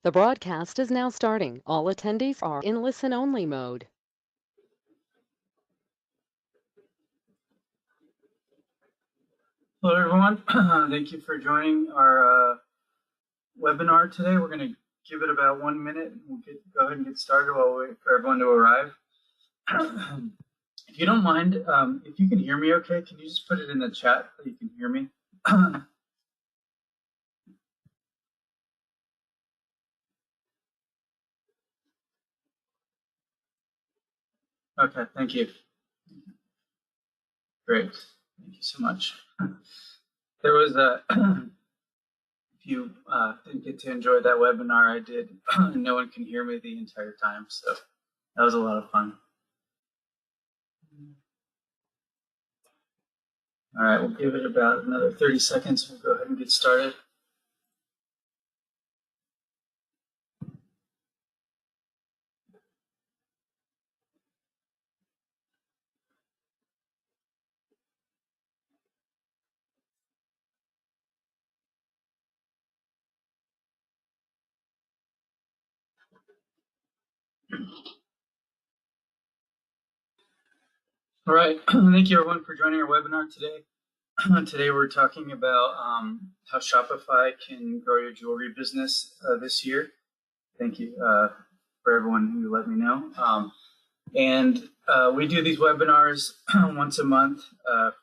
The broadcast is now starting. All attendees are in listen-only mode. Hello, everyone. Thank you for joining our webinar today. We're going to give it about 1 minute. We'll go ahead and get started while we wait for everyone to arrive. If you don't mind, if you can hear me okay, can you just put it in the chat that you can hear me? Okay, thank you. Great. Thank you so much. There was a, if you didn't get to enjoy that webinar I did, no one can hear me the entire time, so that was a lot of fun. All right, we'll give it about another 30 seconds. We'll go ahead and get started. All right, thank you everyone for joining our webinar today. Today we're talking about how Shopify can grow your jewelry business this year. Thank you for everyone who let me know. We do these webinars once a month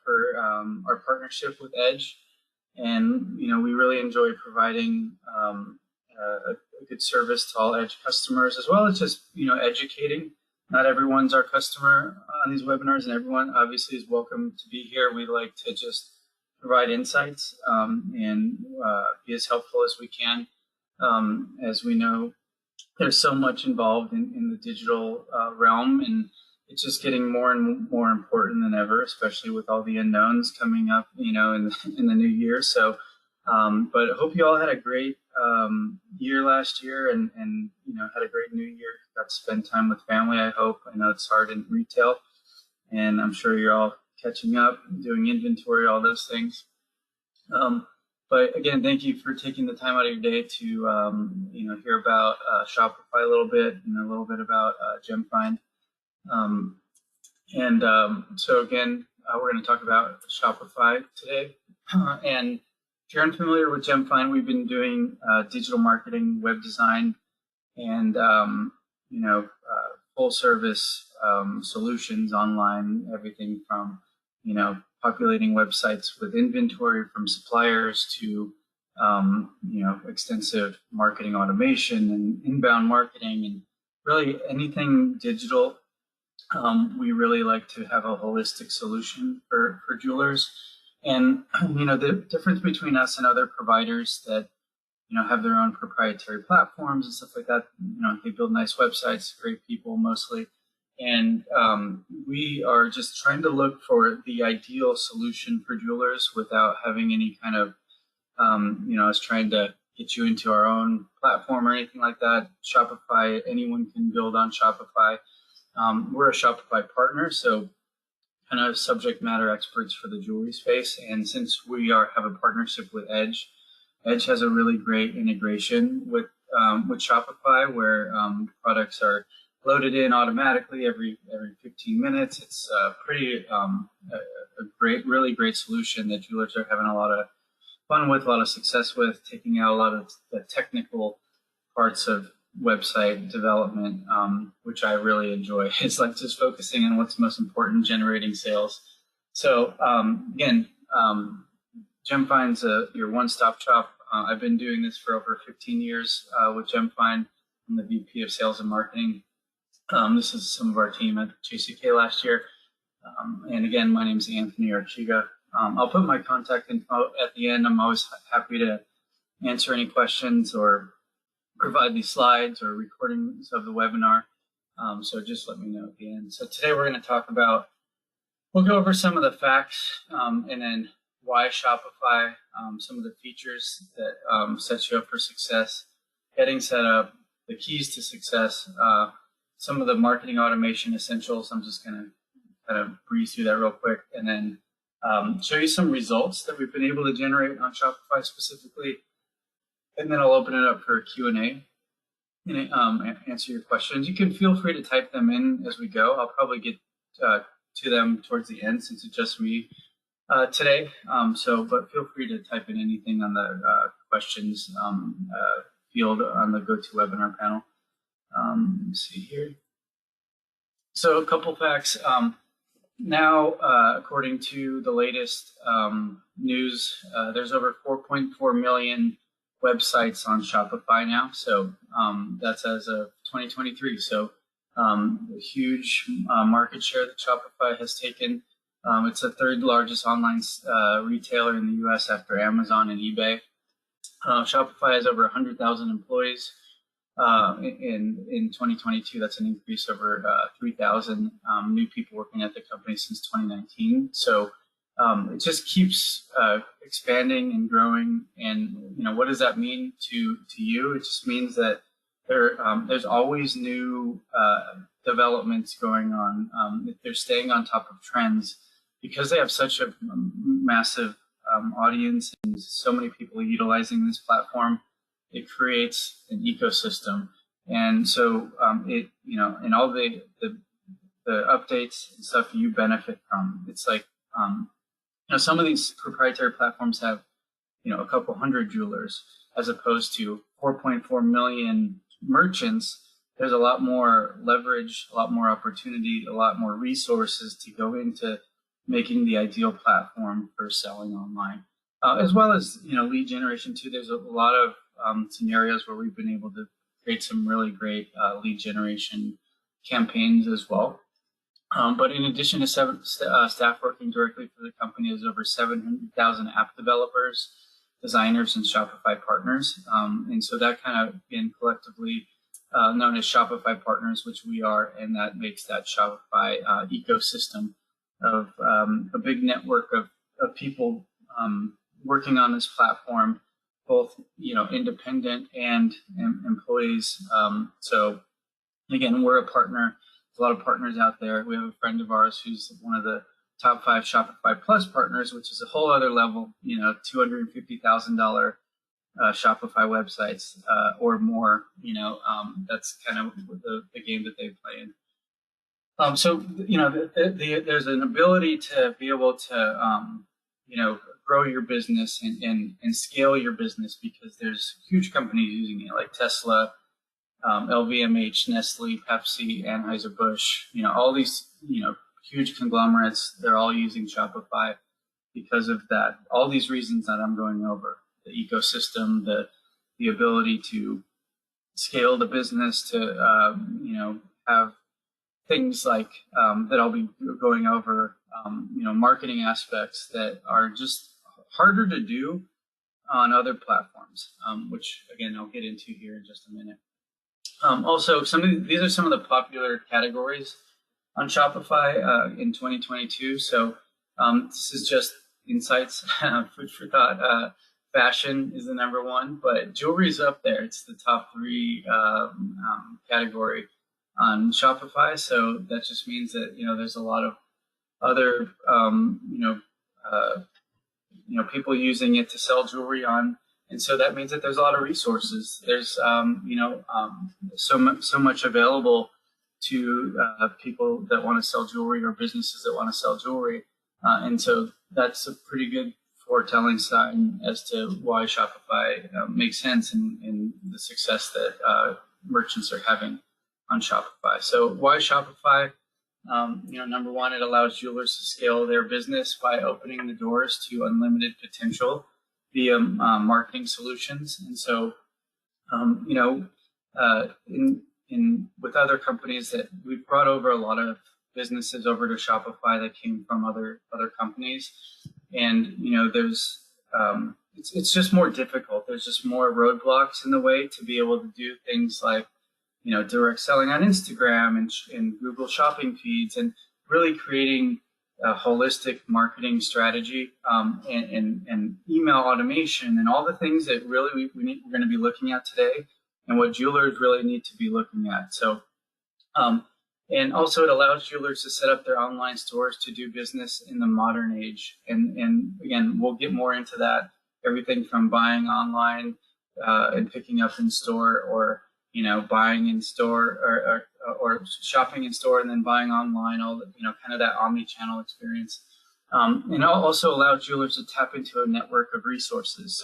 for our partnership with Edge. And, you know, we really enjoy providing a good service to all Edge customers, as well as just, you know, educating. Not everyone's our customer on these webinars, and everyone obviously is welcome to be here. We like to just provide insights and be as helpful as we can. As we know, there's so much involved in the digital realm, and it's just getting more and more important than ever, especially with all the unknowns coming up, you know, in the new year. So, but I hope you all had a great year last year, and you know, had a great new year. Got to spend time with family, I hope. I know it's hard in retail, and I'm sure you're all catching up, doing inventory, all those things. But again, thank you for taking the time out of your day to you know, hear about Shopify a little bit, and a little bit about Gemfind. So again, we're going to talk about Shopify today. And if you're unfamiliar with Gemfind, we've been doing digital marketing, web design, and you know, full service solutions online, everything from, you know, populating websites with inventory from suppliers to, you know, extensive marketing automation and inbound marketing, and really anything digital. We really like to have a holistic solution for jewelers. And, you know, the difference between us and other providers that, you know, have their own proprietary platforms and stuff like that, you know, they build nice websites, great people mostly. And we are just trying to look for the ideal solution for jewelers without having any kind of, you know, us trying to get you into our own platform or anything like that. Shopify, anyone can build on Shopify. We're a Shopify partner, so kind of subject matter experts for the jewelry space. And since we have a partnership with Edge, Edge has a really great integration with Shopify, where products are loaded in automatically every 15 minutes. It's pretty a really great solution that jewelers are having a lot of fun with, a lot of success with, taking out a lot of the technical parts of website development, which I really enjoy. It's like just focusing on what's most important, generating sales. So again, Gemfind's your one-stop shop. I've been doing this for over 15 years with Gemfind. I'm the VP of Sales and Marketing. This is some of our team at JCK last year. And again, my name is Anthony Archiga. I'll put my contact info at the end. I'm always happy to answer any questions or provide these slides or recordings of the webinar. So just let me know at the end. So today we're going to talk about, we'll go over some of the facts and then why Shopify, some of the features that set you up for success, getting set up, the keys to success, some of the marketing automation essentials. I'm just going to kind of breeze through that real quick, and then show you some results that we've been able to generate on Shopify specifically. And then I'll open it up for a Q&A. answer your questions. You can feel free to type them in as we go. I'll probably get to them towards the end since it's just me today. But feel free to type in anything on the questions field on the GoToWebinar panel. Let's see here. So a couple facts. Now, according to the latest news, there's over 4.4 million websites on Shopify now. So that's as of 2023. So a huge market share that Shopify has taken. It's the third largest online retailer in the US after Amazon and eBay. Shopify has over 100,000 employees. In 2022, that's an increase over 3,000 new people working at the company since 2019. So it just keeps expanding and growing. And what does that mean to you? It just means that there's always new developments going on. If they're staying on top of trends, because they have such a massive audience and so many people utilizing this platform, it creates an ecosystem. And so and all the updates and stuff you benefit from. It's like some of these proprietary platforms have a couple hundred jewelers as opposed to 4.4 million merchants. There's a lot more leverage, a lot more opportunity, a lot more resources to go into making the ideal platform for selling online, as well as lead generation too. There's a lot of scenarios where we've been able to create some really great lead generation campaigns as well. But in addition to staff working directly for the company, there's over 700,000 app developers, designers, and Shopify partners. And so that kind of been collectively known as Shopify partners, which we are, and that makes that Shopify ecosystem of a big network of people working on this platform, both independent and employees. So again, we're a partner. There's a lot of partners out there. We have a friend of ours who's one of the top 5 Shopify Plus partners, which is a whole other level. $250,000 Shopify websites or more. That's kind of the game that they play in. There's an ability to be able to grow your business and scale your business because there's huge companies using it like Tesla, LVMH, Nestle, Pepsi, Anheuser-Busch, all these, huge conglomerates, they're all using Shopify because of that. All these reasons that I'm going over, the ecosystem, the ability to scale the business, to, have things like that I'll be going over, marketing aspects that are just harder to do on other platforms, which again, I'll get into here in just a minute. Also, these are some of the popular categories on Shopify in 2022. So this is just insights, food for thought. Fashion is the number one, but jewelry is up there. It's the top 3 category on Shopify. So that just means that there's a lot of other people using it to sell jewelry on. And so that means that there's a lot of resources. There's, so much available to people that want to sell jewelry or businesses that want to sell jewelry. And so that's a pretty good foretelling sign as to why Shopify makes sense in the success that merchants are having on Shopify. So why Shopify? Number one, it allows jewelers to scale their business by opening the doors to unlimited potential via marketing solutions. And so, with other companies that we've brought over a lot of businesses over to Shopify that came from other companies, and there's it's just more difficult. There's just more roadblocks in the way to be able to do things like direct selling on Instagram and Google shopping feeds, and really creating a holistic marketing strategy and email automation and all the things that really we're going to be looking at today, and what jewelers really need to be looking at. So, and also it allows jewelers to set up their online stores to do business in the modern age. And again, we'll get more into that. Everything from buying online and picking up in store, or buying in store or shopping in store and then buying online, all the, kind of that omni-channel experience. And it'll also allow jewelers to tap into a network of resources.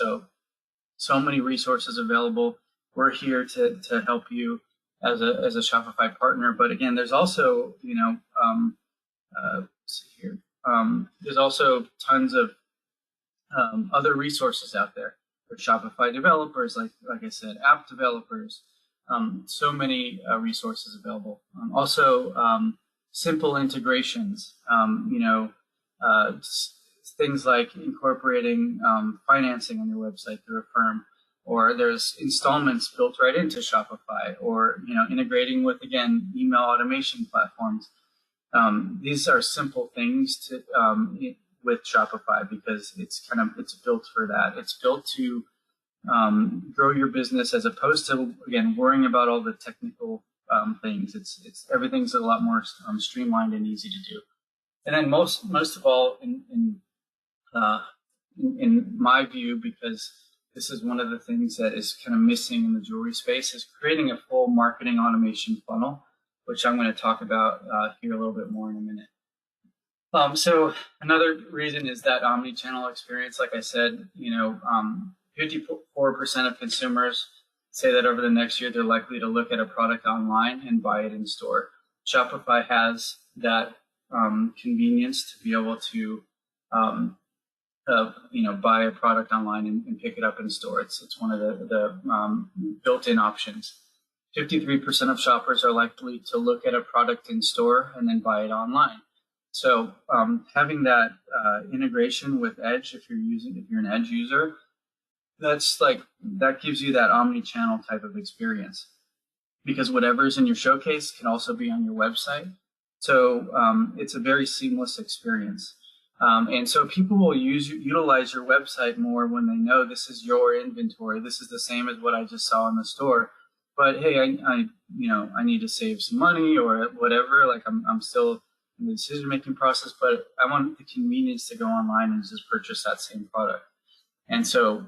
So many resources available. We're here to help you as a Shopify partner. But again, there's also, let's see here. There's also tons of other resources out there for Shopify developers, like I said, app developers. So many resources available. Also, simple integrations. Things like incorporating financing on your website through Affirm, or there's installments built right into Shopify, or integrating with, again, email automation platforms. These are simple things to with Shopify because it's built for that. It's built to grow your business as opposed to, again, worrying about all the technical things. It's everything's a lot more streamlined and easy to do. And then most of all, in my view, because this is one of the things that is kind of missing in the jewelry space, is creating a full marketing automation funnel, which I'm going to talk about here a little bit more in a minute. So another reason is that omni-channel experience. Like I said, 54% of consumers say that over the next year they're likely to look at a product online and buy it in store. Shopify has that convenience to be able to buy a product online and pick it up in store. It's one of the built-in options. 53% of shoppers are likely to look at a product in store and then buy it online. So having that integration with Edge, if you're an Edge user, that gives you that omni-channel type of experience, because whatever's in your showcase can also be on your website. So it's a very seamless experience. And so people will utilize your website more when they know this is your inventory. This is the same as what I just saw in the store. But hey, I need to save some money or whatever. Like I'm still in the decision-making process, but I want the convenience to go online and just purchase that same product. And so,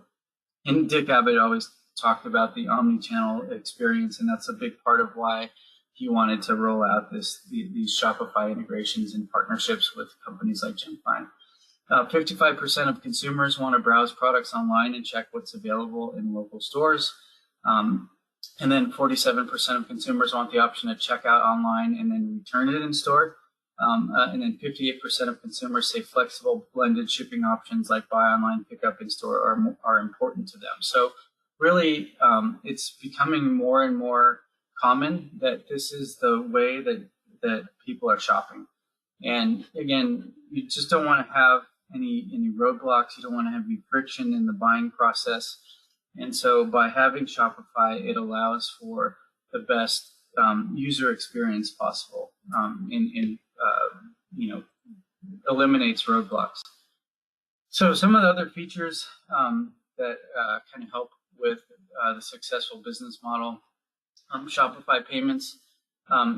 Dick Abbott always talked about the omni-channel experience, and that's a big part of why he wanted to roll out these Shopify integrations and partnerships with companies like Gemfind. 55% of consumers want to browse products online and check what's available in local stores. And then 47% of consumers want the option to check out online and then return it in store. And then 58% of consumers say flexible blended shipping options like buy online, pick up in store are important to them. So really, it's becoming more and more common that this is the way that people are shopping. And again, you just don't want to have any roadblocks. You don't want to have any friction in the buying process. And so by having Shopify, it allows for the best user experience possible eliminates roadblocks. So some of the other features that kind of help with the successful business model, Shopify payments,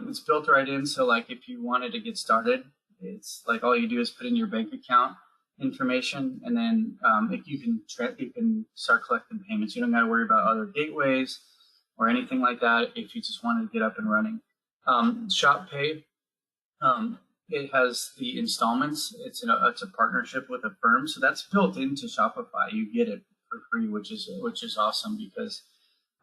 it's built right in. So like if you wanted to get started, it's like all you do is put in your bank account information, and then you can start collecting payments. You don't got to worry about other gateways or anything like that if you just wanted to get up and running. Shop Pay, it has the installments. It's a partnership with Affirm, so that's built into Shopify. You get it for free, which is awesome because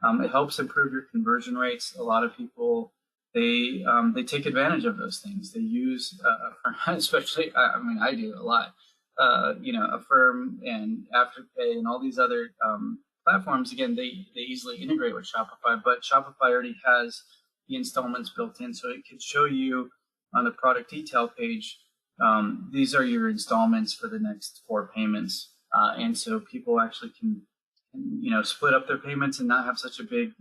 it helps improve your conversion rates. A lot of people they take advantage of those things. They use Affirm, especially. I do a lot. Affirm and Afterpay and all these other platforms. Again, they easily integrate with Shopify, but Shopify already has the installments built in, so it could show you on the product detail page, these are your installments for the next 4 payments. And so people actually can split up their payments and not have such a big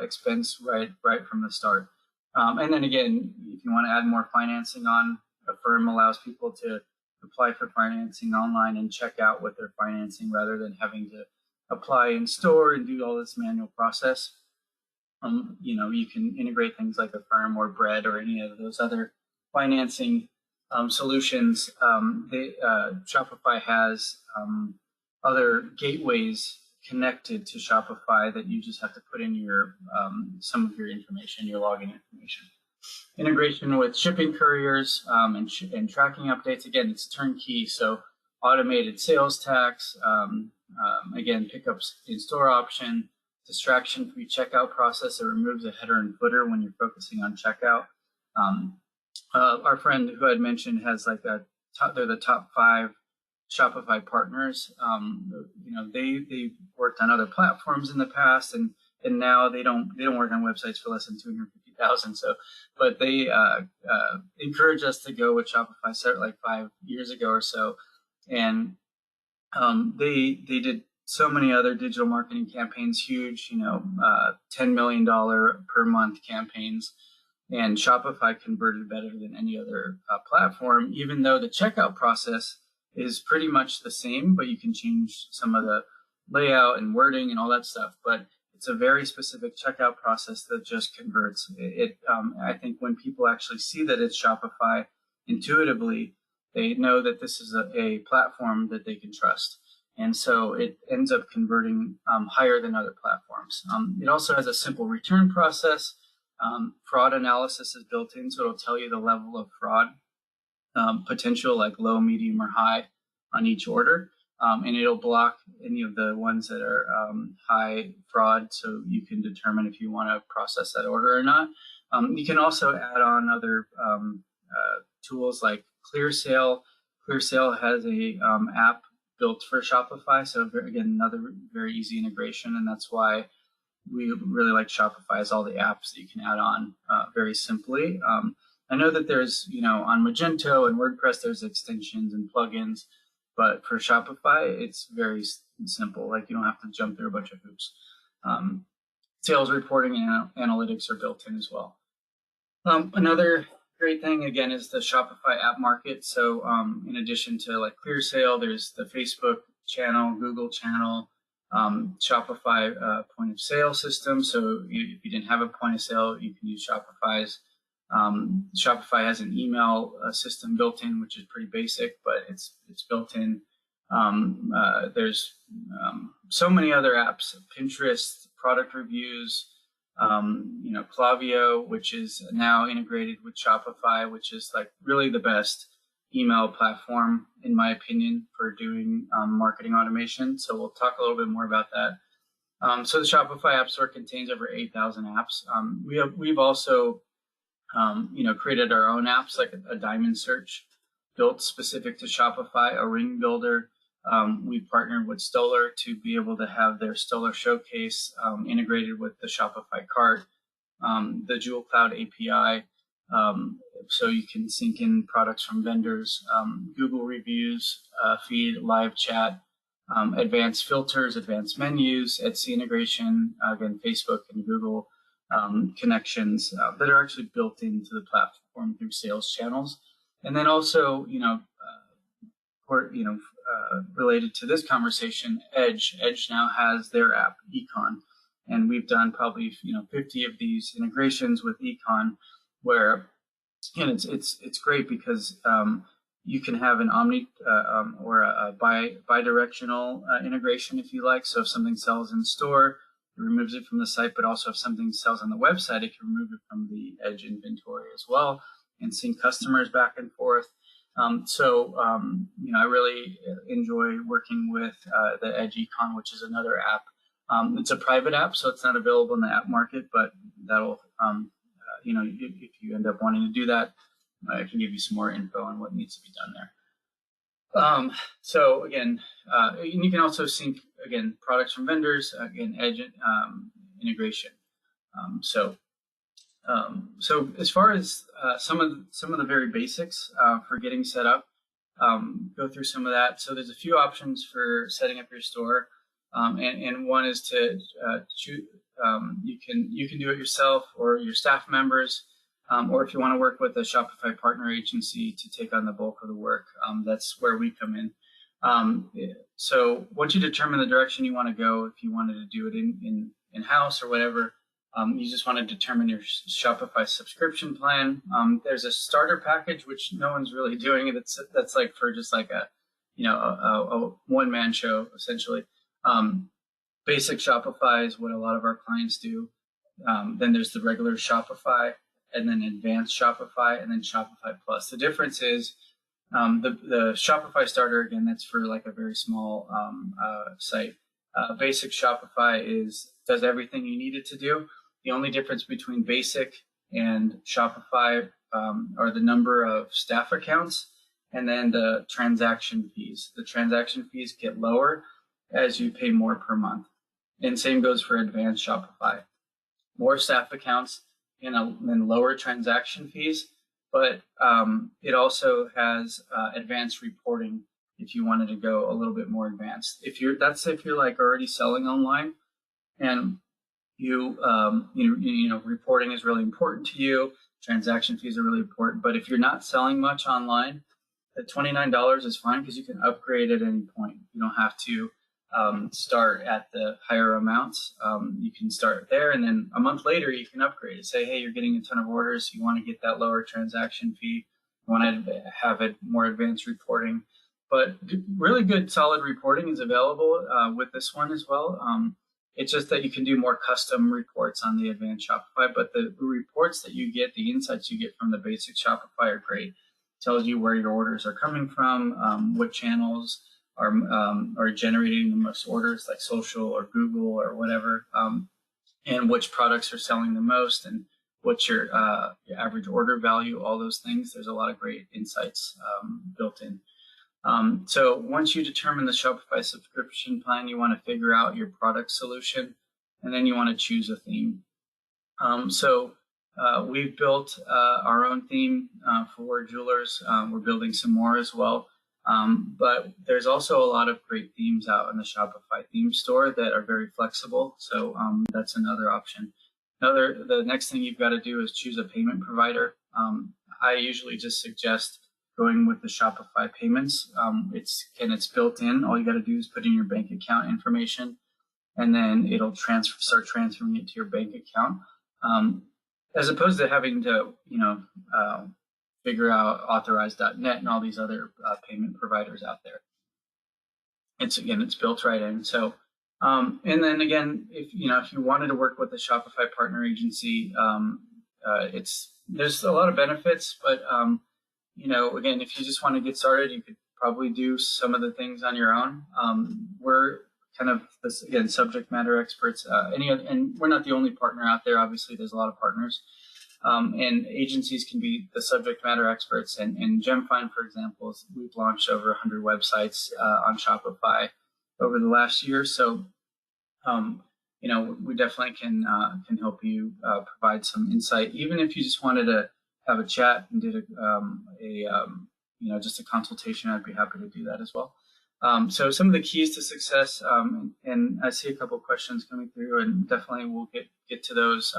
expense right from the start. And then again, if you want to add more financing on, Affirm allows people to apply for financing online and check out with their financing rather than having to apply in store and do all this manual process. You can integrate things like Affirm or Bread or any of those other financing solutions. Shopify has other gateways connected to Shopify that you just have to put in your some of your information, your login information. Integration with shipping couriers and tracking updates. Again, it's turnkey, so automated sales tax, again, pickups in store option, distraction-free checkout process that removes a header and footer when you're focusing on checkout. Our friend who I'd mentioned has like they're the top 5 Shopify partners. They worked on other platforms in the past, and now they don't work on websites for less than 250,000. So, but they encourage us to go with Shopify. Started like 5 years ago or so, and they did so many other digital marketing campaigns, huge, $10 million per month campaigns. And Shopify converted better than any other platform, even though the checkout process is pretty much the same, but you can change some of the layout and wording and all that stuff. But it's a very specific checkout process that just converts. I think when people actually see that it's Shopify intuitively, they know that this is a platform that they can trust. And so it ends up converting higher than other platforms. It also has a simple return process. Fraud analysis is built in, so it'll tell you the level of fraud potential, like low, medium, or high on each order. And it'll block any of the ones that are high fraud, so you can determine if you want to process that order or not. You can also add on other tools like ClearSale. ClearSale has a app built for Shopify, so again, another very easy integration, and that's why we really like Shopify as all the apps that you can add on very simply. I know that there's, on Magento and WordPress, there's extensions and plugins, but for Shopify, it's very simple. Like, you don't have to jump through a bunch of hoops. Sales reporting and analytics are built in as well. Another great thing, again, is the Shopify app market. So in addition to like ClearSale, there's the Facebook channel, Google channel, Shopify point of sale system. So if you didn't have a point of sale, you can use Shopify's. Shopify has an email system built in, which is pretty basic, but it's built in. There's so many other apps: Pinterest, product reviews, Klaviyo, which is now integrated with Shopify, which is like really the best email platform, in my opinion, for doing marketing automation. So we'll talk a little bit more about that. So the Shopify App Store contains over 8,000 apps. We've also created our own apps, like a diamond search built specific to Shopify, a ring builder. We partnered with Stoller to be able to have their Stoller Showcase integrated with the Shopify cart, the Jewel Cloud API, so you can sync in products from vendors, Google reviews, feed, live chat, advanced filters, advanced menus, Etsy integration, again, Facebook and Google connections that are actually built into the platform through sales channels. And then also, related to this conversation, Edge now has their app, Econ, and we've done probably 50 of these integrations with Econ, where it's great because you can have an omni or a bi-directional integration if you like. So if something sells in store, it removes it from the site, but also if something sells on the website, it can remove it from the Edge inventory as well and sync customers back and forth. I really enjoy working with the Edge Econ, which is another app. It's a private app, so it's not available in the app market, but that'll, if you end up wanting to do that, I can give you some more info on what needs to be done there. So again, and you can also sync, again, products from vendors, again, Edge integration. So as far as some of the very basics for getting set up, go through some of that. So there's a few options for setting up your store, and one is to choose. You can do it yourself or your staff members, or if you want to work with a Shopify partner agency to take on the bulk of the work, that's where we come in. So once you determine the direction you want to go, if you wanted to do it in-house or whatever, you just want to determine your Shopify subscription plan. There's a starter package, which no one's really doing. That's like for just like a one-man show, essentially. Basic Shopify is what a lot of our clients do. Then there's the regular Shopify, and then advanced Shopify, and then Shopify Plus. The difference is the Shopify starter, again, that's for like a very small site. Basic Shopify does everything you need it to do. The only difference between basic and Shopify are the number of staff accounts and then the transaction fees. The transaction fees get lower as you pay more per month. And same goes for advanced Shopify. More staff accounts and then lower transaction fees, but it also has advanced reporting if you wanted to go a little bit more advanced. If you're like already selling online and you know reporting is really important to you, transaction fees are really important. But if you're not selling much online, the $29 is fine because you can upgrade at any point. You don't have to start at the higher amounts. You can start there, and then a month later you can upgrade. Say, hey, you're getting a ton of orders, you want to get that lower transaction fee, you want to have it more advanced reporting. But really good, solid reporting is available with this one as well. It's just that you can do more custom reports on the advanced Shopify, but the reports that you get, the insights you get from the basic Shopify are great. It tells you where your orders are coming from, what channels are generating the most orders, like social or Google or whatever, and which products are selling the most, and what's your average order value, all those things. There's a lot of great insights built in. So once you determine the Shopify subscription plan, you want to figure out your product solution, and then you want to choose a theme. We've built our own theme for jewelers. We're building some more as well. But there's also a lot of great themes out in the Shopify theme store that are very flexible. So that's another option. The next thing you've got to do is choose a payment provider. I usually just suggest going with the Shopify payments. It's built in. All you got to do is put in your bank account information, and then it'll start transferring it to your bank account, as opposed to having to figure out authorize.net and all these other payment providers out there. It's built right in. So and then again, if you wanted to work with a Shopify partner agency, there's a lot of benefits, but again, if you just want to get started, you could probably do some of the things on your own. We're kind of subject matter experts. And we're not the only partner out there. Obviously, there's a lot of partners. And agencies can be the subject matter experts. And Gemfind, for example, we've launched over 100 websites on Shopify over the last year. So, we definitely can help you provide some insight, even if you just wanted to have a chat and did just a consultation. I'd be happy to do that as well. So some of the keys to success, and I see a couple of questions coming through, and definitely we'll get to those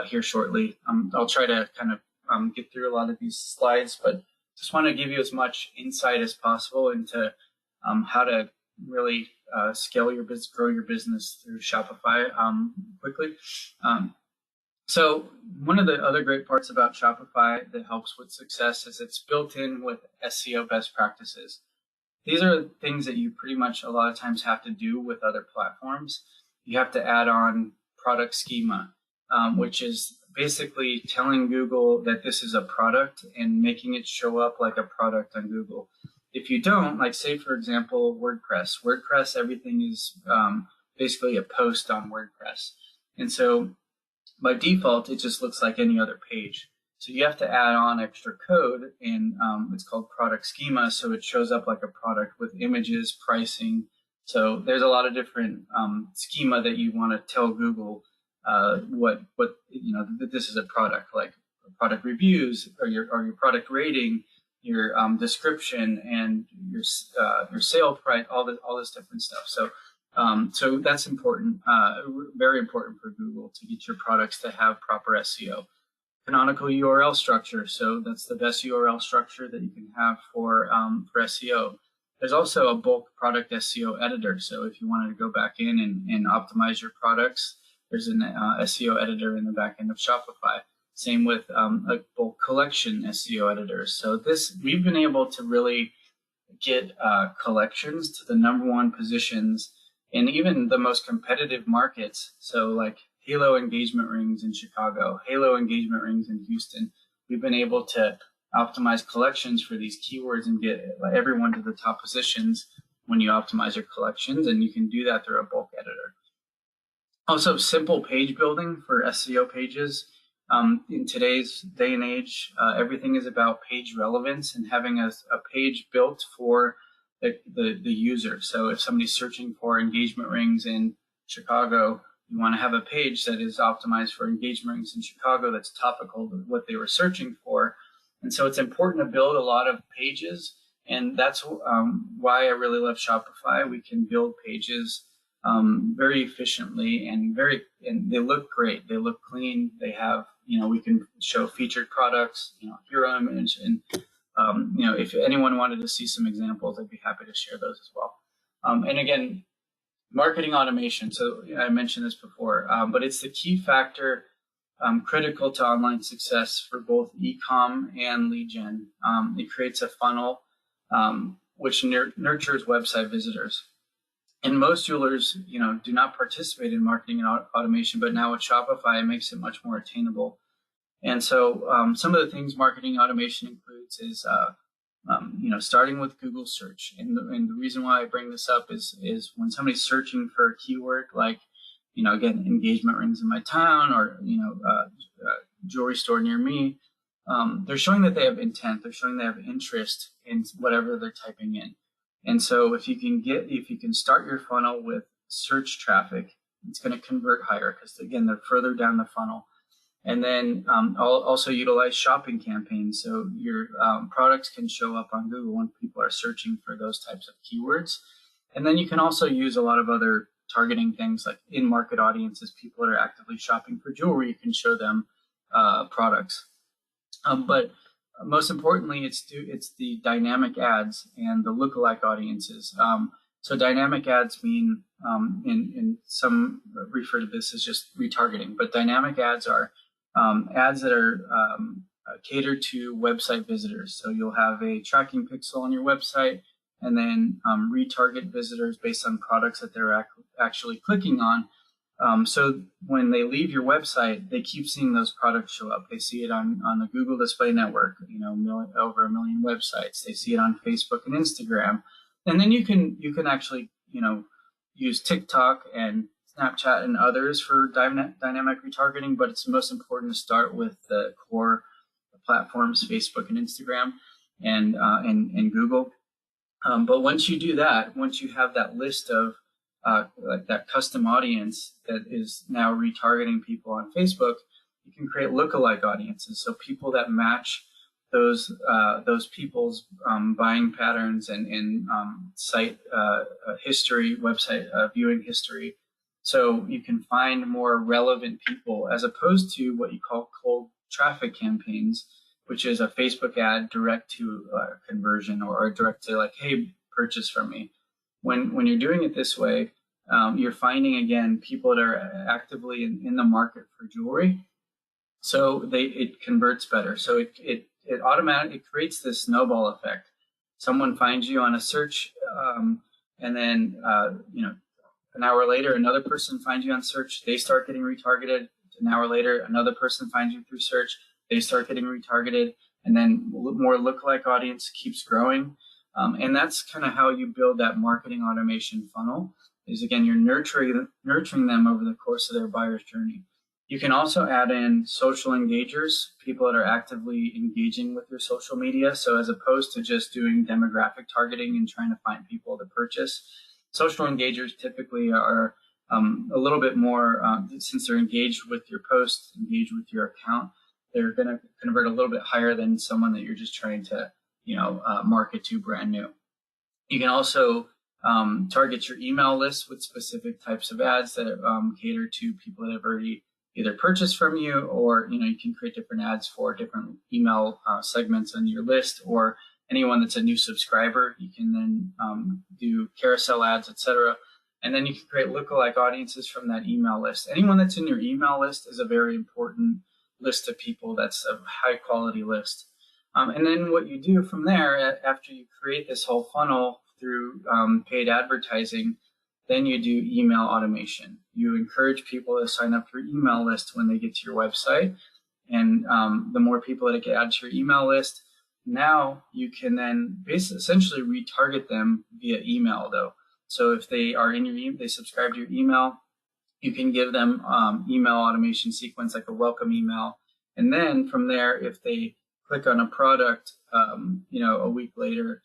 here shortly. I'll try to kind of get through a lot of these slides, but just want to give you as much insight as possible into how to really scale your business, grow your business through Shopify quickly. So one of the other great parts about Shopify that helps with success is it's built in with SEO best practices. These are things that you pretty much a lot of times have to do with other platforms. You have to add on product schema, which is basically telling Google that this is a product and making it show up like a product on Google. If you don't, like say, for example, WordPress, everything is basically a post on WordPress. And so by default, it just looks like any other page. So you have to add on extra code, and it's called product schema. So it shows up like a product with images, pricing. So there's a lot of different schema that you want to tell Google that this is a product, like product reviews or your product rating, your description, and your sale price, all this different stuff. So that's important, very important for Google to get your products to have proper SEO. Canonical URL structure. So that's the best URL structure that you can have for SEO. There's also a bulk product SEO editor. So if you wanted to go back in and optimize your products, there's an SEO editor in the back end of Shopify. Same with a bulk collection SEO editor. So we've been able to really get collections to the #1 positions in even the most competitive markets. So like Halo engagement rings in Chicago, Halo engagement rings in Houston, we've been able to optimize collections for these keywords and get everyone to the top positions when you optimize your collections, and you can do that through a bulk editor. Also, simple page building for SEO pages. In today's day and age, everything is about page relevance and having a page built for the user. So if somebody's searching for engagement rings in Chicago, you want to have a page that is optimized for engagement rings in Chicago that's topical to what they were searching for. And so it's important to build a lot of pages, and that's why I really love Shopify. We can build pages very efficiently and they look great. They look clean. They have, we can show featured products, hero image, and if anyone wanted to see some examples, I'd be happy to share those as well. And again, marketing automation. So I mentioned this before, but it's the key factor critical to online success for both e-com and lead gen. It creates a funnel which nurtures website visitors. And most jewelers, do not participate in marketing and automation, but now with Shopify, it makes it much more attainable. And so some of the things marketing automation includes is, starting with Google search. And the reason why I bring this up is when somebody's searching for a keyword like, again, engagement rings in my town, or, jewelry store near me, they're showing that they have intent. They're showing they have interest in whatever they're typing in. And so if you can start your funnel with search traffic, it's going to convert higher because, again, they're further down the funnel. And then I'll also utilize shopping campaigns. So your products can show up on Google when people are searching for those types of keywords. And then you can also use a lot of other targeting things like in-market audiences, people that are actively shopping for jewelry. You can show them products. But most importantly, it's the dynamic ads and the lookalike audiences. So dynamic ads mean, in some refer to this as just retargeting, but dynamic ads are ads that are catered to website visitors. So you'll have a tracking pixel on your website, and then retarget visitors based on products that they're actually clicking on. So when they leave your website, they keep seeing those products show up. They see it on the Google Display Network, over 1 million websites. They see it on Facebook and Instagram. And then you can actually, use TikTok and Snapchat and others for dynamic retargeting, but it's most important to start with the core platforms, Facebook and Instagram and Google. But once you do that, once you have that list of like that custom audience that is now retargeting people on Facebook, you can create lookalike audiences. So people that match those people's buying patterns and site history, website viewing history. So you can find more relevant people as opposed to what you call cold traffic campaigns, which is a Facebook ad direct to conversion or direct to like, hey, purchase from me. When you're doing it this way, you're finding, again, people that are actively in the market for jewelry. So it converts better. So it automatically creates this snowball effect. Someone finds you on a search, and then an hour later, another person finds you on search. They start getting retargeted. An hour later, another person finds you through search. They start getting retargeted, and then more lookalike audience keeps growing. And that's kind of how you build that marketing automation funnel. Is, again, you're nurturing them over the course of their buyer's journey. You can also add in social engagers, people that are actively engaging with your social media. So as opposed to just doing demographic targeting and trying to find people to purchase, social engagers typically are a little bit more, since they're engaged with your post, engaged with your account, they're going to convert a little bit higher than someone that you're just trying to market to brand new. You can also target your email list with specific types of ads that cater to people that have already either purchased from you, or you can create different ads for different email segments on your list, or anyone that's a new subscriber. You can then do carousel ads, etc. And then you can create lookalike audiences from that email list. Anyone that's in your email list is a very important list of people. That's a high quality list. And then what you do from there, after you create this whole funnel through paid advertising, then you do email automation. You encourage people to sign up for your email list when they get to your website. And the more people that get added to your email list, now you can then essentially retarget them via email, though. So if they are in your they subscribe to your email, you can give them email automation sequence like a welcome email. And then from there, if they click on a product, a week later,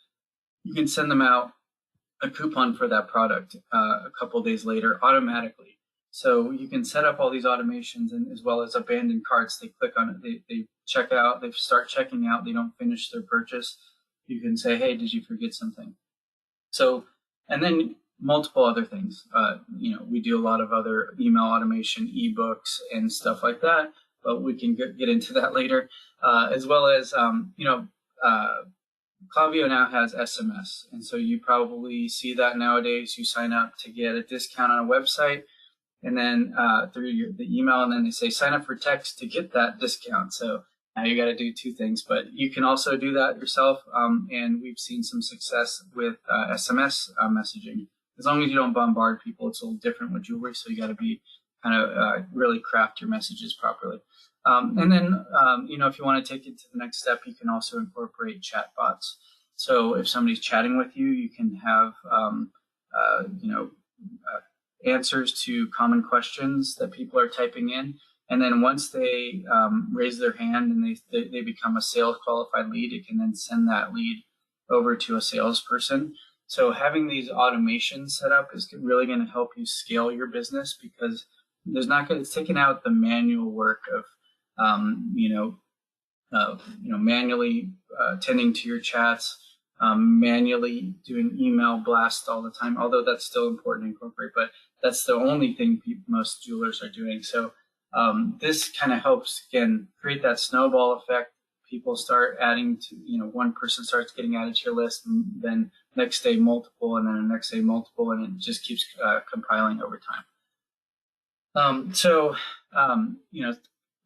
you can send them out a coupon for that product a couple of days later automatically. So you can set up all these automations, and as well as abandoned carts. They click on it, they check out, they start checking out, they don't finish their purchase. You can say, hey, did you forget something? So, and then multiple other things. We do a lot of other email automation, ebooks, and stuff like that, but we can get into that later. As well as, Klaviyo now has SMS, and so you probably see that nowadays. You sign up to get a discount on a website, and then through the email, and then they say sign up for text to get that discount. So now you got to do two things, but you can also do that yourself. And we've seen some success with SMS messaging. As long as you don't bombard people, it's a little different with jewelry. So you got to be kind of really craft your messages properly. And then, if you want to take it to the next step, you can also incorporate chat bots. So if somebody's chatting with you, you can have, answers to common questions that people are typing in. And then once they raise their hand and they become a sales qualified lead, it can then send that lead over to a salesperson. So having these automations set up is really going to help you scale your business, because it's taking out the manual work of manually tending to your chats, manually doing email blasts all the time, although that's still important to incorporate, but that's the only thing most jewelers are doing. So this kind of helps, again, create that snowball effect. People start adding to, one person starts getting added to your list, and then next day multiple, and then the next day multiple, and it just keeps compiling over time.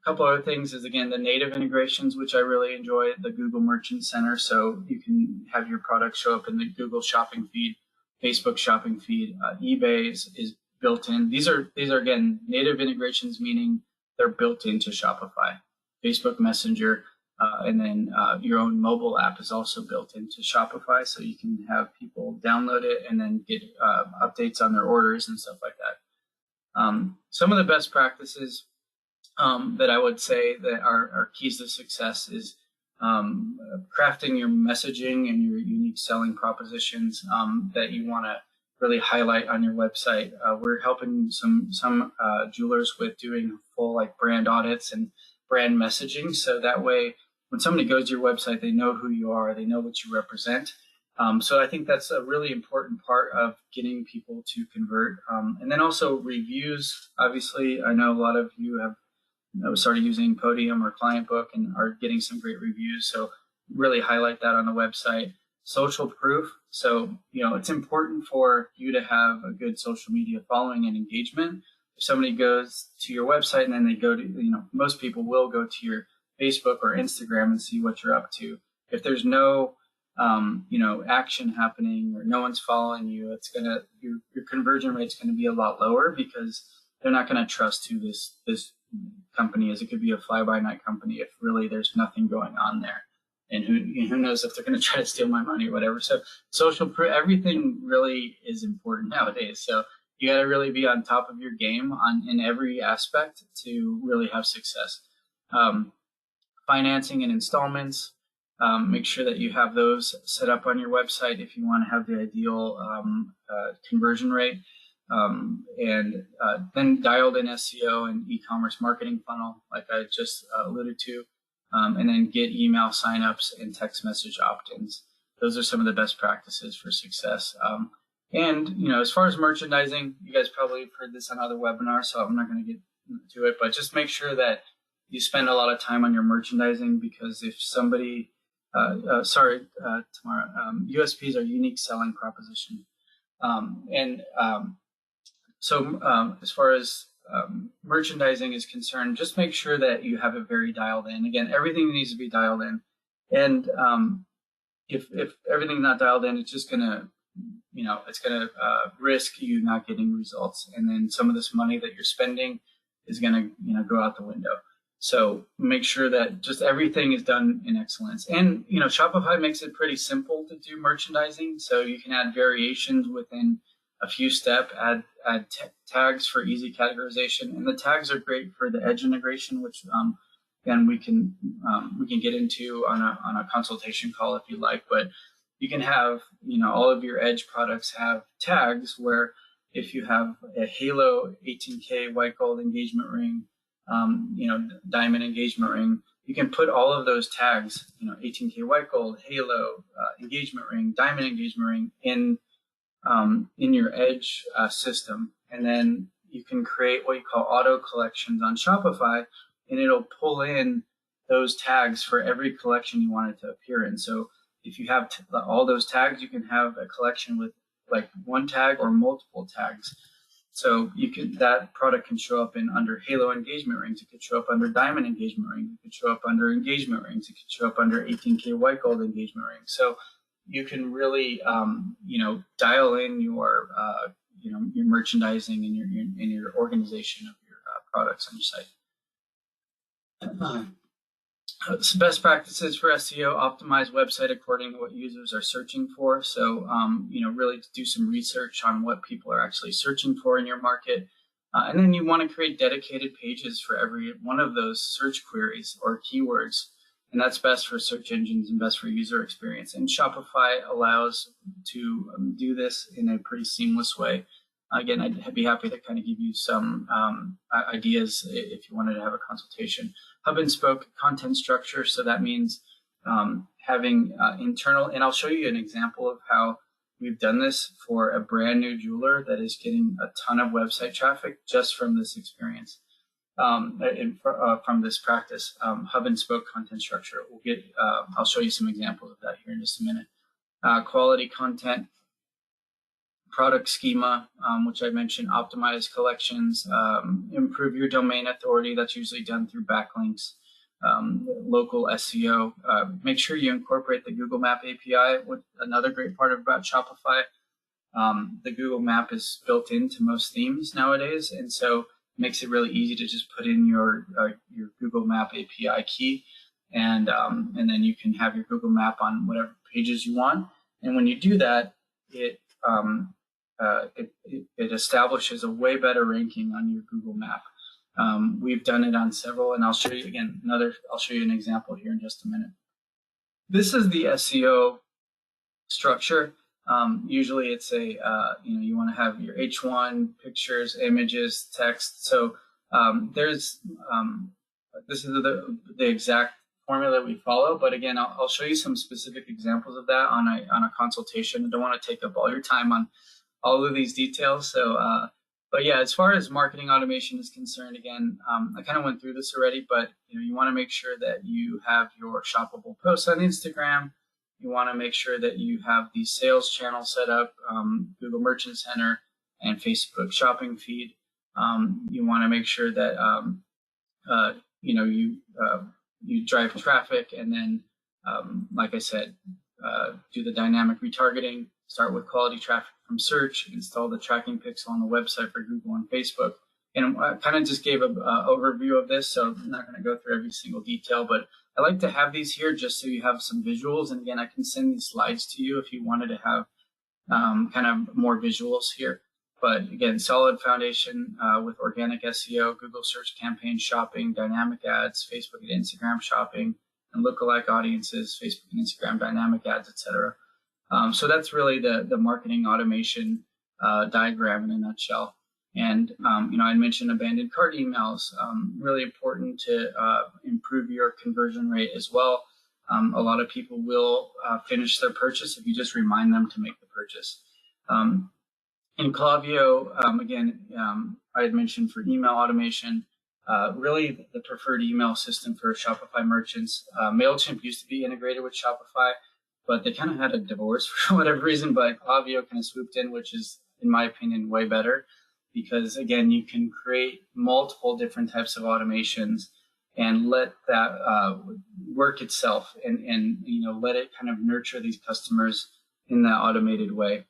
A couple other things is, again, the native integrations, which I really enjoy, the Google Merchant Center. So you can have your product show up in the Google shopping feed, Facebook shopping feed, eBay is built in. These are again, native integrations, meaning they're built into Shopify. Facebook Messenger, and then your own mobile app is also built into Shopify. So you can have people download it and then get updates on their orders and stuff like that. Some of the best practices that I would say that are keys to success is crafting your messaging and your unique selling propositions that you want to really highlight on your website. We're helping some jewelers with doing full brand audits and brand messaging, so that way when somebody goes to your website, they know who you are, they know what you represent. So I think that's a really important part of getting people to convert. And then also reviews. Obviously, I know a lot of you have started using Podium or Client Book and are getting some great reviews. So really highlight that on the website. Social proof. So, it's important for you to have a good social media following and engagement. If somebody goes to your website and then they go to, most people will go to your Facebook or Instagram and see what you're up to. If there's no, action happening or no one's following you, your conversion rate's going to be a lot lower, because they're not going to trust who this company is. It could be a fly-by-night company if really there's nothing going on there, and who knows if they're going to try to steal my money or whatever. So social proof, everything really is important nowadays. So you got to really be on top of your game in every aspect to really have success. Financing and installments. Make sure that you have those set up on your website if you want to have the ideal conversion rate. And then dialed in SEO and e-commerce marketing funnel, like I just alluded to, and then get email signups and text message opt-ins. Those are some of the best practices for success. And as far as merchandising, you guys probably have heard this on other webinars, so I'm not going to get to it, but just make sure that you spend a lot of time on your merchandising, because if somebody, USPs are unique selling proposition. So as far as merchandising is concerned, just make sure that you have it very dialed in. Again, everything needs to be dialed in. And if everything's not dialed in, it's just going to it's going to risk you not getting results. And then some of this money that you're spending is going to, go out the window. So make sure that just everything is done in excellence. And, Shopify makes it pretty simple to do merchandising. So you can add variations within a few steps, add tags for easy categorization. And the tags are great for the edge integration, which again, we can get into on a consultation call if you like. But you can have, all of your edge products have tags where if you have a Halo 18K white gold engagement ring, diamond engagement ring, you can put all of those tags, 18K white gold, Halo, engagement ring, diamond engagement ring in your edge system. And then you can create what you call auto collections on Shopify, and it'll pull in those tags for every collection you want it to appear in. So if you have all those tags, you can have a collection with like one tag or multiple tags. So that product can show up under Halo engagement rings. It could show up under diamond engagement rings. It could show up under engagement rings. It could show up under 18K white gold engagement rings. So you can really, dial in your merchandising and your organization of your products on your site. Some best practices for SEO: optimize website according to what users are searching for. So, really do some research on what people are actually searching for in your market. And then you want to create dedicated pages for every one of those search queries or keywords. And that's best for search engines and best for user experience. And Shopify allows to do this in a pretty seamless way. Again, I'd be happy to kind of give you some ideas if you wanted to have a consultation. Hub and spoke content structure. So that means having internal, and I'll show you an example of how we've done this for a brand new jeweler that is getting a ton of website traffic just from this experience, from this practice. Hub and spoke content structure. I'll show you some examples of that here in just a minute. Quality content. Product schema, which I mentioned, optimize collections, improve your domain authority. That's usually done through backlinks, local SEO. Make sure you incorporate the Google Map API. Another great part about Shopify, the Google Map is built into most themes nowadays, and so it makes it really easy to just put in your Google Map API key, and then you can have your Google Map on whatever pages you want. And when you do that, it establishes a way better ranking on your Google Map. We've done it on several, and I'll show you again I'll show you an example here in just a minute. This is the SEO structure. Usually it's you want to have your H1, pictures, images, text. So this is the exact formula we follow, but again, I'll show you some specific examples of that on a consultation. I don't want to take up all your time on all of these details. So, but yeah, as far as marketing automation is concerned, again, I kind of went through this already, but you want to make sure that you have your shoppable posts on Instagram. You want to make sure that you have the sales channel set up, Google Merchant Center and Facebook shopping feed. You want to make sure that you drive traffic, and then, like I said, do the dynamic retargeting. Start with quality traffic from search, install the tracking pixel on the website for Google and Facebook. And I kind of just gave an overview of this, so I'm not going to go through every single detail, but I like to have these here just so you have some visuals. And again, I can send these slides to you if you wanted to have kind of more visuals here. But again, solid foundation with organic SEO, Google search campaign shopping, dynamic ads, Facebook and Instagram shopping, and lookalike audiences, Facebook and Instagram dynamic ads, etc. So that's really the marketing automation diagram in a nutshell. And, I mentioned abandoned cart emails, really important to improve your conversion rate as well. A lot of people will finish their purchase if you just remind them to make the purchase. In Klaviyo, again, I had mentioned for email automation, really the preferred email system for Shopify merchants. MailChimp used to be integrated with Shopify, but they kind of had a divorce for whatever reason, but Klaviyo kind of swooped in, which is, in my opinion, way better because, again, you can create multiple different types of automations and let that work itself and let it kind of nurture these customers in that automated way.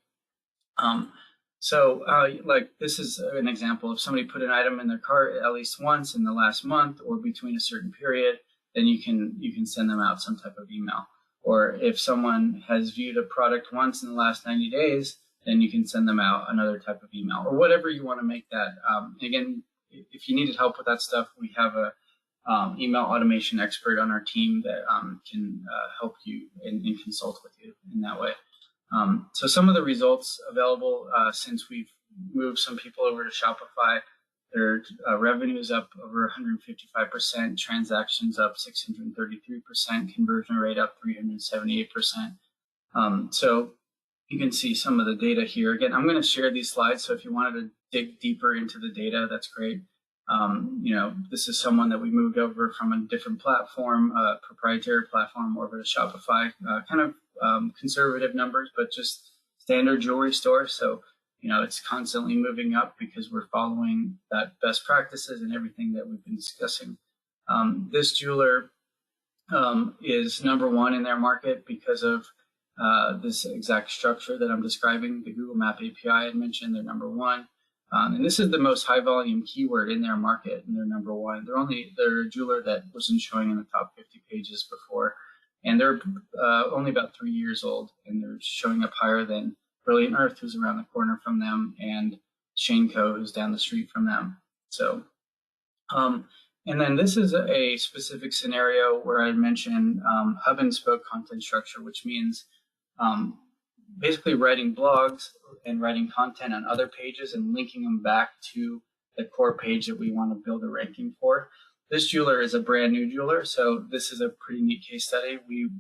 Like this is an example. If somebody put an item in their cart at least once in the last month or between a certain period, then you can send them out some type of email. Or if someone has viewed a product once in the last 90 days, then you can send them out another type of email or whatever you want to make that. Again, if you needed help with that stuff, we have a email automation expert on our team that can help you and consult with you in that way. So some of the results available since we've moved some people over to Shopify, their revenue is up over 155%, transactions up 633%, conversion rate up 378%. So you can see some of the data here. Again, I'm going to share these slides, so if you wanted to dig deeper into the data, that's great. This is someone that we moved over from a different platform, a proprietary platform, over to Shopify, kind of conservative numbers, but just standard jewelry store. So, it's constantly moving up because we're following that best practices and everything that we've been discussing. This jeweler is number one in their market because of this exact structure that I'm describing. The Google Map API I had mentioned, they're number one. And this is the most high volume keyword in their market, and they're number one. They're a jeweler that wasn't showing in the top 50 pages before, and they're only about 3 years old, and they're showing up higher than Brilliant Earth, who's around the corner from them, and Shane Co, who's down the street from them. So, and then this is a specific scenario where I mentioned hub and spoke content structure, which means basically writing blogs and writing content on other pages and linking them back to the core page that we want to build a ranking for. This jeweler is a brand new jeweler, so this is a pretty neat case study. We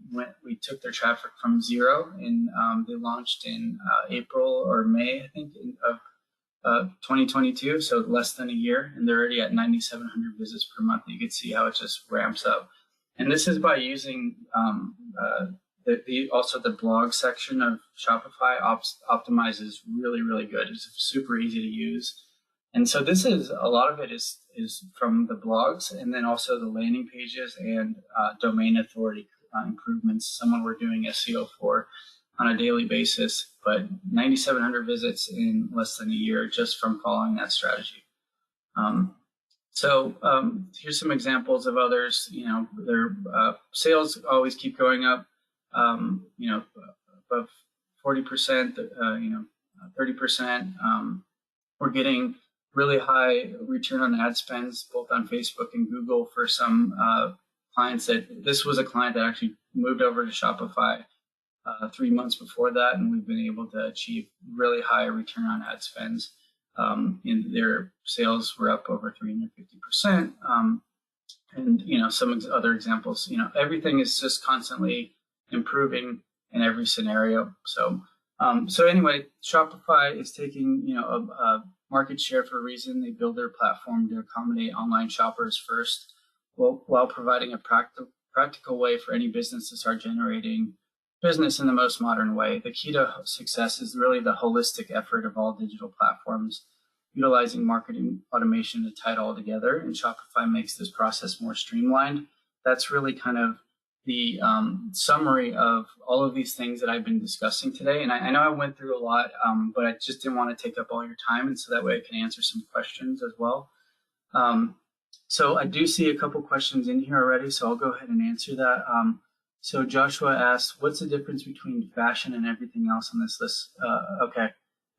took their traffic from 0, and they launched in April or May, I think, of 2022, so less than a year, and they're already at 9,700 visits per month. You can see how it just ramps up. And this is by using also the blog section of Shopify optimizes really, really good. It's super easy to use. And so this is, a lot of it is from the blogs, and then also the landing pages and domain authority improvements, someone we're doing SEO for on a daily basis, but 9,700 visits in less than a year just from following that strategy. Here's some examples of others. Their sales always keep going up, above 40%, 30%. We're getting really high return on ad spends, both on Facebook and Google for some clients. This was a client that actually moved over to Shopify 3 months before that, and we've been able to achieve really high return on ad spends. And their sales were up over 350%. And some other examples. Everything is just constantly improving in every scenario. So anyway, Shopify is taking a market share for a reason. They build their platform to accommodate online shoppers first, while providing a practical way for any business to start generating business in the most modern way. The key to success is really the holistic effort of all digital platforms, utilizing marketing automation to tie it all together. And Shopify makes this process more streamlined. That's really kind of the summary of all of these things that I've been discussing today. And I know I went through a lot, but I just didn't want to take up all your time, and so that way I can answer some questions as well. So I do see a couple questions in here already, so I'll go ahead and answer that. So Joshua asked, what's the difference between fashion and everything else on this list? Okay.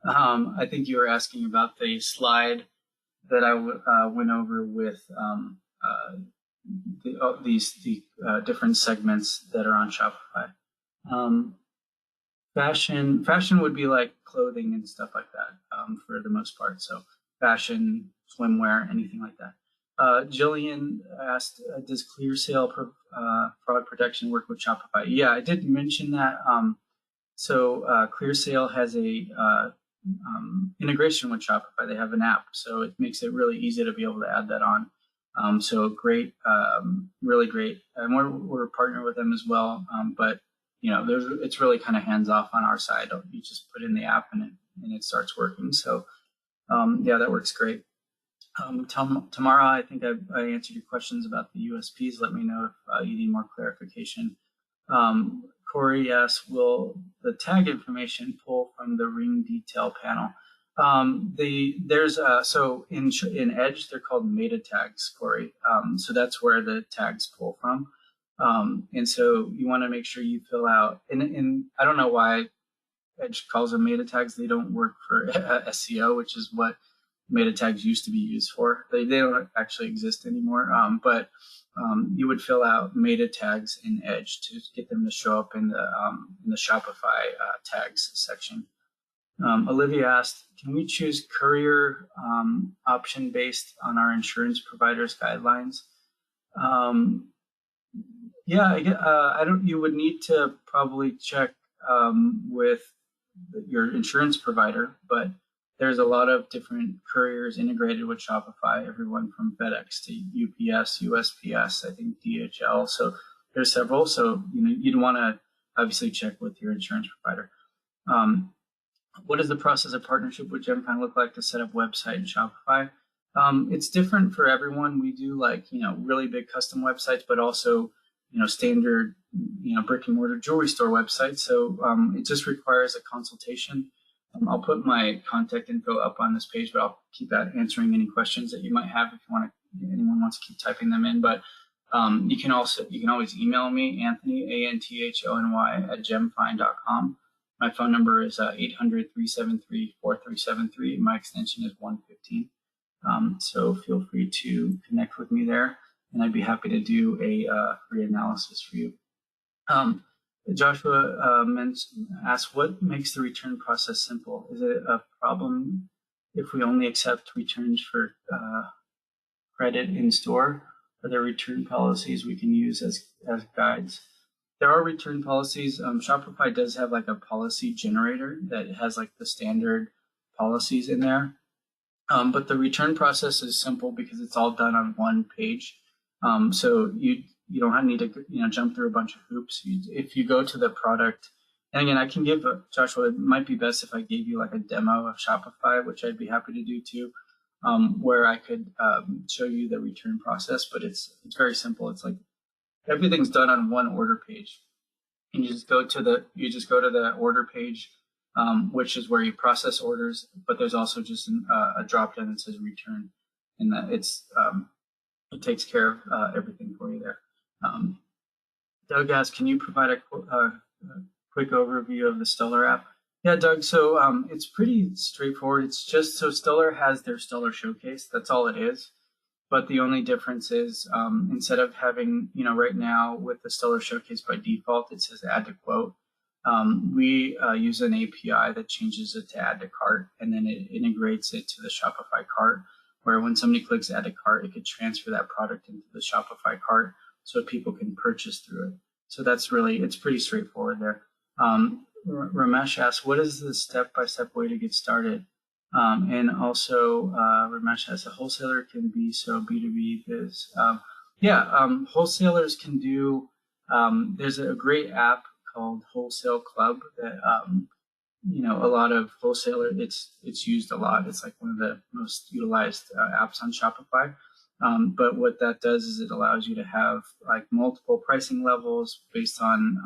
I think you were asking about the slide that I went over with these different segments that are on Shopify. Fashion would be like clothing and stuff like that, for the most part. So fashion, swimwear, anything like that. Jillian asked, does ClearSale fraud protection work with Shopify? Yeah, I did mention that. So ClearSale has a integration with Shopify. They have an app, so it makes it really easy to be able to add that on. So great, really great. And we're partnered with them as well. But it's really kind of hands off on our side. You just put in the app and it starts working. So yeah, that works great. Tamara, I think I answered your questions about the USPs. Let me know if you need more clarification. Corey asks, will the tag information pull from the ring detail panel? So in Edge, they're called meta tags, Corey. So that's where the tags pull from. And so you want to make sure you fill out, and I don't know why Edge calls them meta tags. They don't work for SEO, which is what meta tags used to be used for. They don't actually exist anymore. But you would fill out meta tags in Edge to get them to show up in the Shopify tags section. Olivia asked, can we choose courier option based on our insurance provider's guidelines? Yeah, I don't. You would need to probably check with your insurance provider, but there's a lot of different couriers integrated with Shopify. Everyone from FedEx to UPS, USPS, I think DHL. So there's several. So you'd want to obviously check with your insurance provider. What does the process of partnership with Gemfind look like to set up website in Shopify? It's different for everyone. We do really big custom websites, but also standard brick and mortar jewelry store websites. So it just requires a consultation. I'll put my contact info up on this page, but I'll keep answering any questions that you might have if anyone wants to keep typing them in. But you can always email me, Anthony, ANTHONY @gemfind.com. My phone number is 800-373-4373. My extension is 115. So feel free to connect with me there, and I'd be happy to do a free analysis for you. Joshua asked, what makes the return process simple? Is it a problem if we only accept returns for credit in store? Are there return policies we can use as guides? There are return policies. Shopify does have like a policy generator that has like the standard policies in there. But the return process is simple because it's all done on one page. So you don't need to jump through a bunch of hoops. If you go to the product, and again, I can give Joshua, it might be best if I gave you like a demo of Shopify, which I'd be happy to do too, where I could show you the return process. But it's very simple. It's like everything's done on one order page, and you just go to the order page, which is where you process orders. But there's also just a drop down that says return, and that it takes care of everything for you there. Doug asked, can you provide a quick overview of the Stellar app? Yeah, Doug. So it's pretty straightforward. It's just so Stellar has their Stellar Showcase. That's all it is. But the only difference is instead of having, right now with the Stellar Showcase by default, it says add to quote. We use an API that changes it to add to cart, and then it integrates it to the Shopify cart, where when somebody clicks add to cart, it could transfer that product into the Shopify cart so people can purchase through it. So it's pretty straightforward there. Ramesh asks, what is the step-by-step way to get started? And also, Ramesh asks, a wholesaler can be so B2B biz. Wholesalers can do, there's a great app called Wholesale Club that, a lot of wholesalers, it's used a lot. It's like one of the most utilized apps on Shopify. But what that does is it allows you to have like multiple pricing levels based on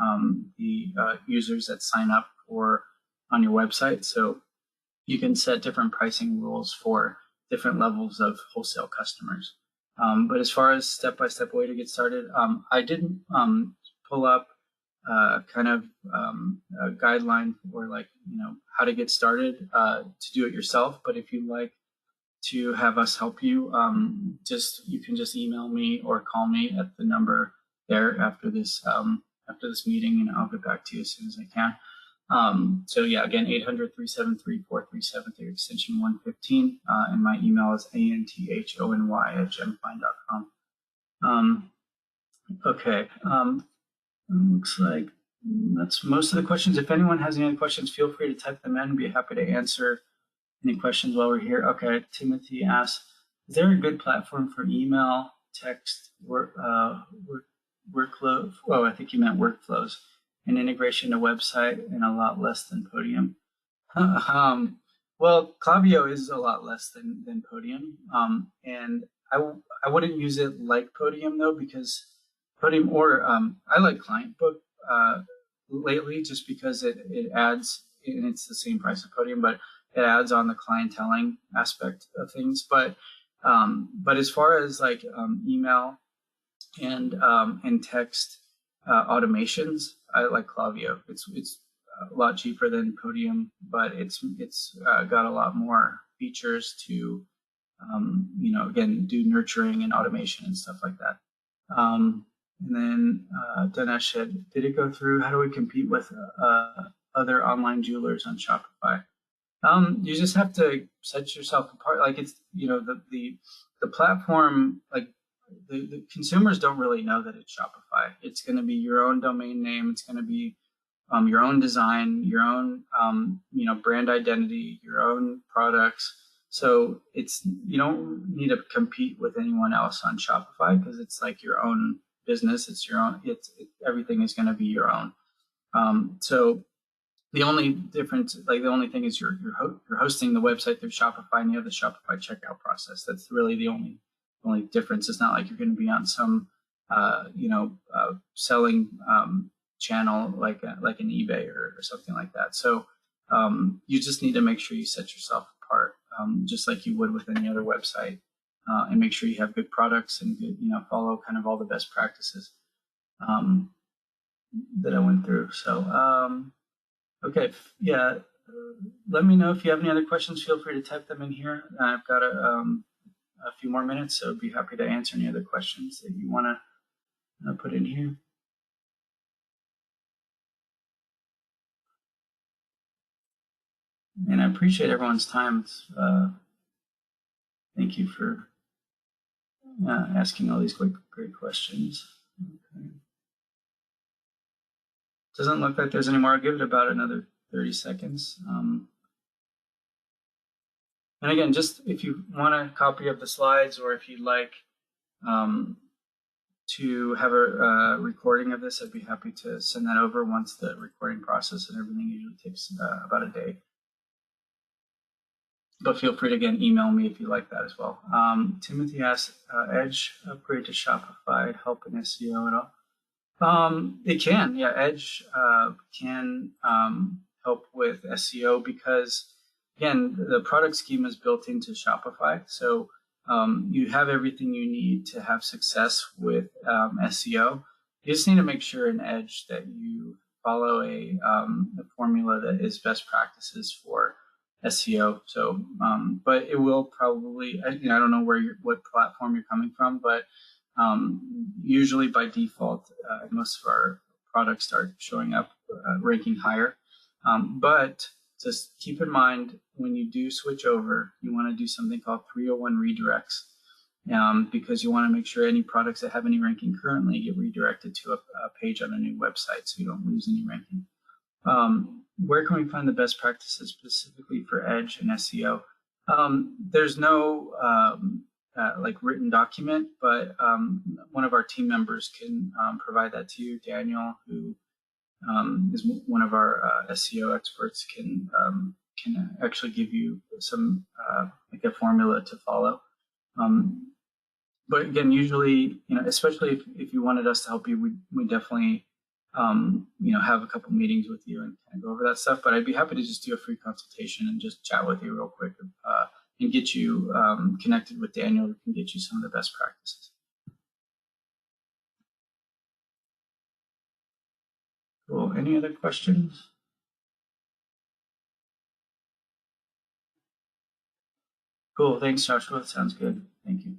the users that sign up on your website. So you can set different pricing rules for different levels of wholesale customers. But as far as step-by-step way to get started, I didn't pull up kind of a guideline for how to get started to do it yourself. But if you'd like to have us help you, you can just email me or call me at the number there after this meeting, and I'll get back to you as soon as I can. Again, 800-373-4373, extension 115, and my email is anthony@gemfind.com. Okay. Looks like that's most of the questions. If anyone has any other questions, feel free to type them in. I'd be happy to answer any questions while we're here. Okay, Timothy asks, is there a good platform for email, text, workflow? Oh, I think you meant workflows, and integration to website, and a lot less than Podium. Well, Klaviyo is a lot less than Podium, and I wouldn't use it like Podium though, because Podium I like ClientBook lately, just because it adds, and it's the same price of Podium, but it adds on the clienteling aspect of things. But as far as like email and text automations, I like Klaviyo. It's a lot cheaper than Podium, but it's got a lot more features to again, do nurturing and automation and stuff like that. And then Dinesh said, did it go through? How do we compete with other online jewelers on Shopify? You just have to set yourself apart. Like it's, the platform, like the consumers don't really know that it's Shopify. It's going to be your own domain name. It's going to be your own design, your own, brand identity, your own products. So you don't need to compete with anyone else on Shopify because it's like your own business. It's your own. Everything is going to be your own. So the only difference, like the only thing is you're hosting the website through Shopify and you have the Shopify checkout process. That's really the only difference. It's not like you're going to be on some selling channel like an eBay or something like that. So you just need to make sure you set yourself apart, just like you would with any other website, and make sure you have good products and good, follow kind of all the best practices that I went through. So okay, yeah. Let me know if you have any other questions. Feel free to type them in here. I've got a few more minutes, so I'd be happy to answer any other questions that you want to put in here. And I appreciate everyone's time. Thank you for asking all these great questions. Okay. Doesn't look like there's any more. I'll give it about another 30 seconds. And again, just if you want a copy of the slides or if you'd like to have a recording of this, I'd be happy to send that over once the recording process and everything usually takes about a day. But feel free to, again, email me if you like that as well. Timothy asks, Edge upgrade to Shopify help in SEO at all? It can, yeah. Edge can help with SEO because, again, the product schema is built into Shopify. So you have everything you need to have success with SEO. You just need to make sure in Edge that you follow a formula that is best practices for SEO. So, but it will probably, I don't know what platform you're coming from, but usually by default, most of our products start showing up ranking higher. But just keep in mind when you do switch over, you want to do something called 301 redirects, because you want to make sure any products that have any ranking currently get redirected to a page on a new website so you don't lose any ranking. Where can we find the best practices specifically for Edge and SEO? There's no like written document, but one of our team members can provide that to you. Daniel, who is one of our SEO experts, can actually give you some like a formula to follow. But again, usually, especially if you wanted us to help you, we definitely have a couple meetings with you and kind of go over that stuff. But I'd be happy to just do a free consultation and just chat with you real quick and get you connected with Daniel, who can get you some of the best practices. Cool. Any other questions? Cool. Thanks, Joshua. That sounds good. Thank you.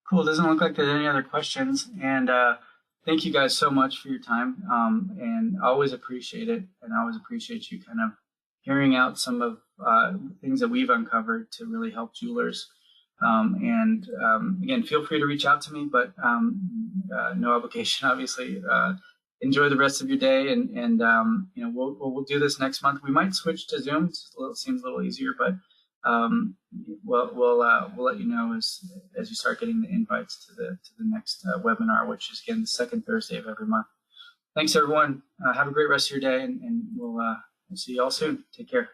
Cool. Doesn't look like there's any other questions. And thank you guys so much for your time. And I always appreciate it. And I always appreciate you kind of hearing out some of things that we've uncovered to really help jewelers. And again, feel free to reach out to me, but no obligation, obviously. Enjoy the rest of your day, and we'll do this next month. We might switch to Zoom. It seems a little easier, but we'll let you know as you start getting the invites to the next webinar, which is again the second Thursday of every month. Thanks, everyone. Have a great rest of your day, and we'll We'll see you all soon. Take care.